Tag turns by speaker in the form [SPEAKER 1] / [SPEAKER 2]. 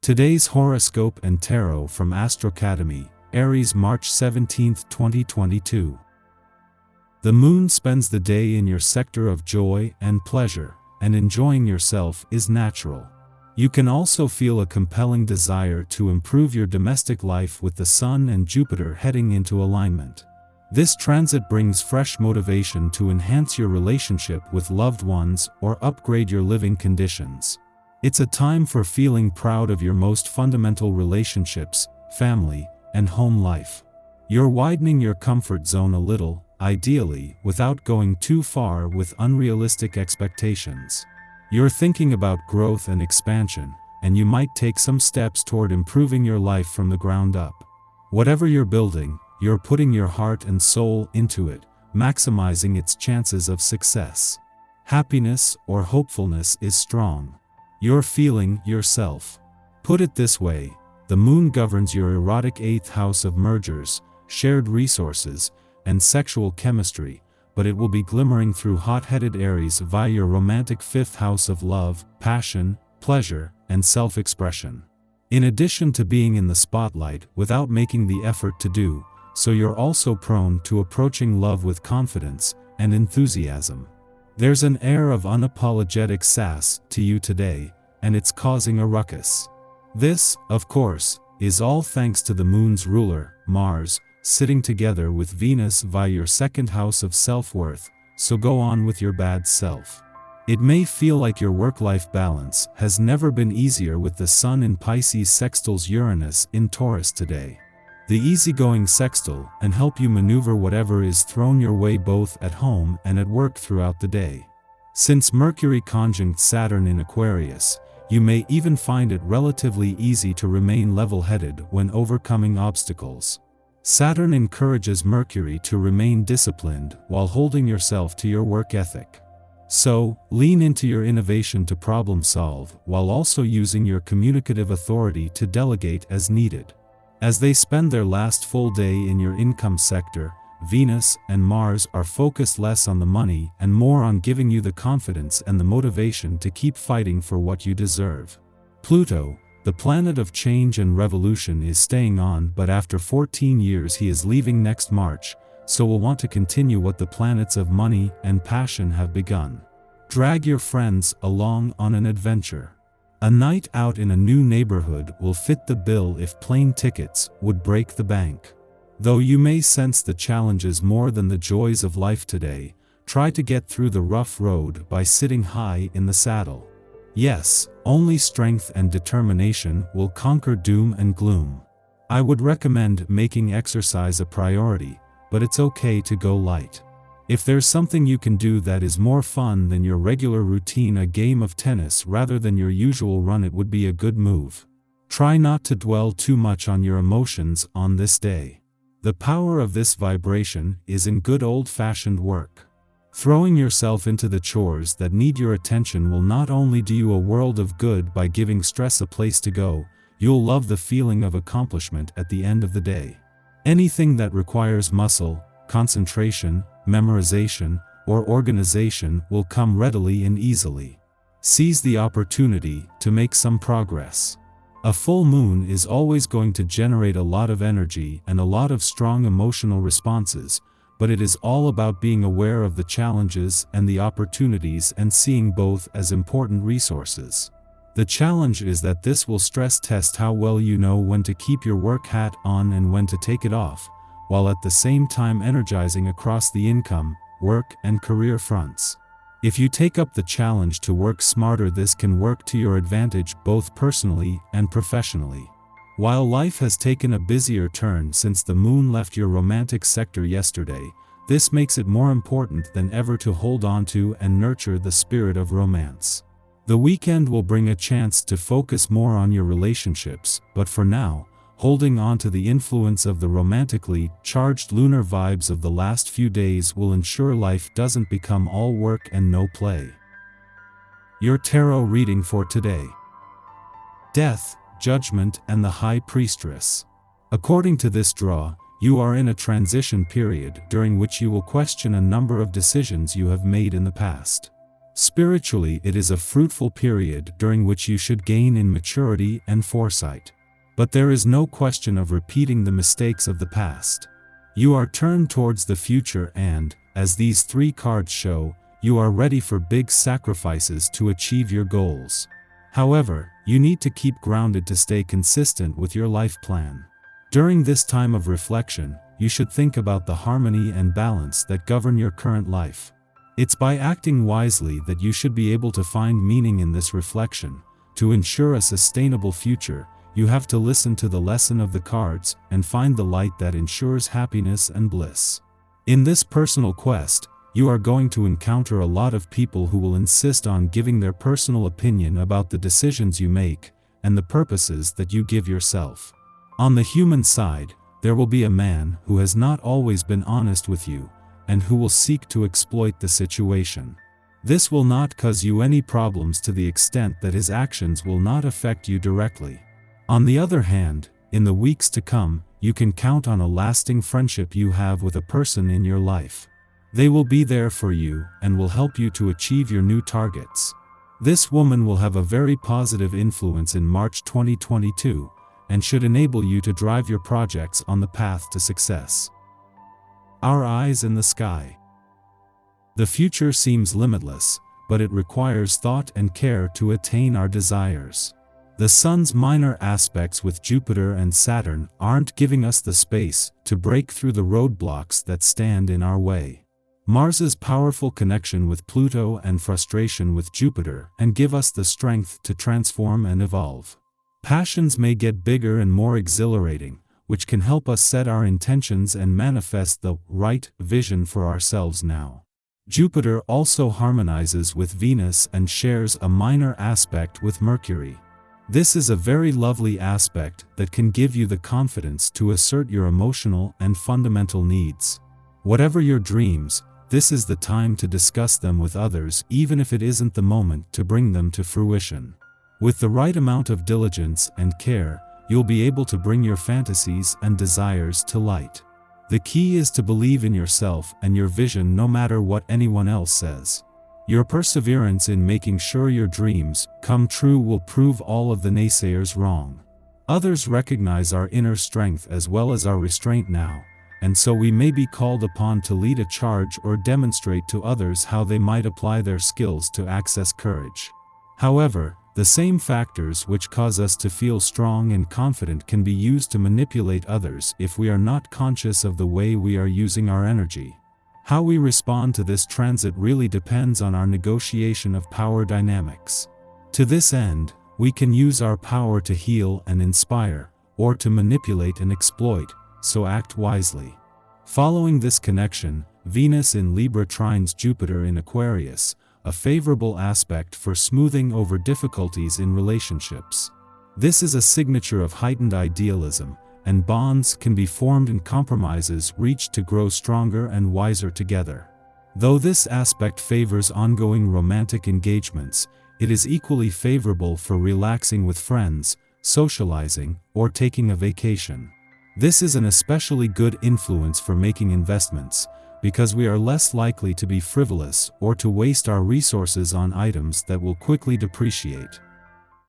[SPEAKER 1] Today's horoscope and tarot from Astrocademy, Aries, March 17, 2022. The moon spends the day in your sector of joy and pleasure, and enjoying yourself is natural. You can also feel a compelling desire to improve your domestic life with the Sun and Jupiter heading into alignment. This transit brings fresh motivation to enhance your relationship with loved ones or upgrade your living conditions. It's a time for feeling proud of your most fundamental relationships, family, and home life. You're widening your comfort zone a little, ideally, without going too far with unrealistic expectations. You're thinking about growth and expansion, and you might take some steps toward improving your life from the ground up. Whatever you're building, you're putting your heart and soul into it, maximizing its chances of success. Happiness or hopefulness is strong. You're feeling yourself. Put it this way, the moon governs your erotic 8th house of mergers, shared resources, and sexual chemistry, but it will be glimmering through hot-headed Aries via your romantic 5th house of love, passion, pleasure, and self-expression. In addition to being in the spotlight without making the effort to do so, you're also prone to approaching love with confidence and enthusiasm. There's an air of unapologetic sass to you today, and it's causing a ruckus. This, of course, is all thanks to the moon's ruler, Mars, sitting together with Venus via your 2nd house of self-worth, so go on with your bad self. It may feel like your work-life balance has never been easier with the Sun in Pisces sextiles Uranus in Taurus today. The easygoing sextile can help you maneuver whatever is thrown your way both at home and at work throughout the day. Since Mercury conjunct Saturn in Aquarius, you may even find it relatively easy to remain level-headed when overcoming obstacles. Saturn encourages Mercury to remain disciplined while holding yourself to your work ethic. So, lean into your innovation to problem solve while also using your communicative authority to delegate as needed. As they spend their last full day in your income sector, Venus and Mars are focused less on the money and more on giving you the confidence and the motivation to keep fighting for what you deserve. Pluto, the planet of change and revolution, is staying on, but after 14 years he is leaving next March, so will want to continue what the planets of money and passion have begun. Drag your friends along on an adventure. A night out in a new neighborhood will fit the bill if plane tickets would break the bank. Though you may sense the challenges more than the joys of life today, try to get through the rough road by sitting high in the saddle. Yes, only strength and determination will conquer doom and gloom. I would recommend making exercise a priority, but it's okay to go light. If there's something you can do that is more fun than your regular routine, a game of tennis rather than your usual run, it would be a good move. Try not to dwell too much on your emotions on this day. The power of this vibration is in good old-fashioned work. Throwing yourself into the chores that need your attention will not only do you a world of good by giving stress a place to go, you'll love the feeling of accomplishment at the end of the day. Anything that requires muscle, concentration, memorization, or organization will come readily and easily. Seize the opportunity to make some progress. A full moon is always going to generate a lot of energy and a lot of strong emotional responses, but it is all about being aware of the challenges and the opportunities and seeing both as important resources. The challenge is that this will stress test how well you know when to keep your work hat on and when to take it off, while at the same time energizing across the income, work, and career fronts. If you take up the challenge to work smarter, this can work to your advantage both personally and professionally. While life has taken a busier turn since the moon left your romantic sector yesterday, this makes it more important than ever to hold on to and nurture the spirit of romance. The weekend will bring a chance to focus more on your relationships, but for now, holding on to the influence of the romantically charged lunar vibes of the last few days will ensure life doesn't become all work and no play. Your tarot reading for today: Death, Judgment, and the High Priestess. According to this draw, you are in a transition period during which you will question a number of decisions you have made in the past. Spiritually, it is a fruitful period during which you should gain in maturity and foresight. But there is no question of repeating the mistakes of the past. You are turned towards the future and, as these 3 cards show, you are ready for big sacrifices to achieve your goals. However, you need to keep grounded to stay consistent with your life plan. During this time of reflection, you should think about the harmony and balance that govern your current life. It's by acting wisely that you should be able to find meaning in this reflection. To ensure a sustainable future, you have to listen to the lesson of the cards and find the light that ensures happiness and bliss. In this personal quest, you are going to encounter a lot of people who will insist on giving their personal opinion about the decisions you make and the purposes that you give yourself. On the human side, there will be a man who has not always been honest with you, and who will seek to exploit the situation. This will not cause you any problems to the extent that his actions will not affect you directly. On the other hand, in the weeks to come, you can count on a lasting friendship you have with a person in your life. They will be there for you and will help you to achieve your new targets. This woman will have a very positive influence in March 2022 and should enable you to drive your projects on the path to success. Our eyes in the sky. The future seems limitless, but it requires thought and care to attain our desires. The Sun's minor aspects with Jupiter and Saturn aren't giving us the space to break through the roadblocks that stand in our way. Mars's powerful connection with Pluto and frustration with Jupiter and give us the strength to transform and evolve. Passions may get bigger and more exhilarating, which can help us set our intentions and manifest the right vision for ourselves now. Jupiter also harmonizes with Venus and shares a minor aspect with Mercury. This is a very lovely aspect that can give you the confidence to assert your emotional and fundamental needs. Whatever your dreams, this is the time to discuss them with others, even if it isn't the moment to bring them to fruition. With the right amount of diligence and care, you'll be able to bring your fantasies and desires to light. The key is to believe in yourself and your vision no matter what anyone else says. Your perseverance in making sure your dreams come true will prove all of the naysayers wrong. Others recognize our inner strength as well as our restraint now, and so we may be called upon to lead a charge or demonstrate to others how they might apply their skills to access courage. However, the same factors which cause us to feel strong and confident can be used to manipulate others if we are not conscious of the way we are using our energy. How we respond to this transit really depends on our negotiation of power dynamics. To this end, we can use our power to heal and inspire, or to manipulate and exploit, so act wisely. Following this connection, Venus in Libra trines Jupiter in Aquarius, a favorable aspect for smoothing over difficulties in relationships. This is a signature of heightened idealism, and bonds can be formed and compromises reached to grow stronger and wiser together. Though this aspect favors ongoing romantic engagements, it is equally favorable for relaxing with friends, socializing, or taking a vacation. This is an especially good influence for making investments, because we are less likely to be frivolous or to waste our resources on items that will quickly depreciate.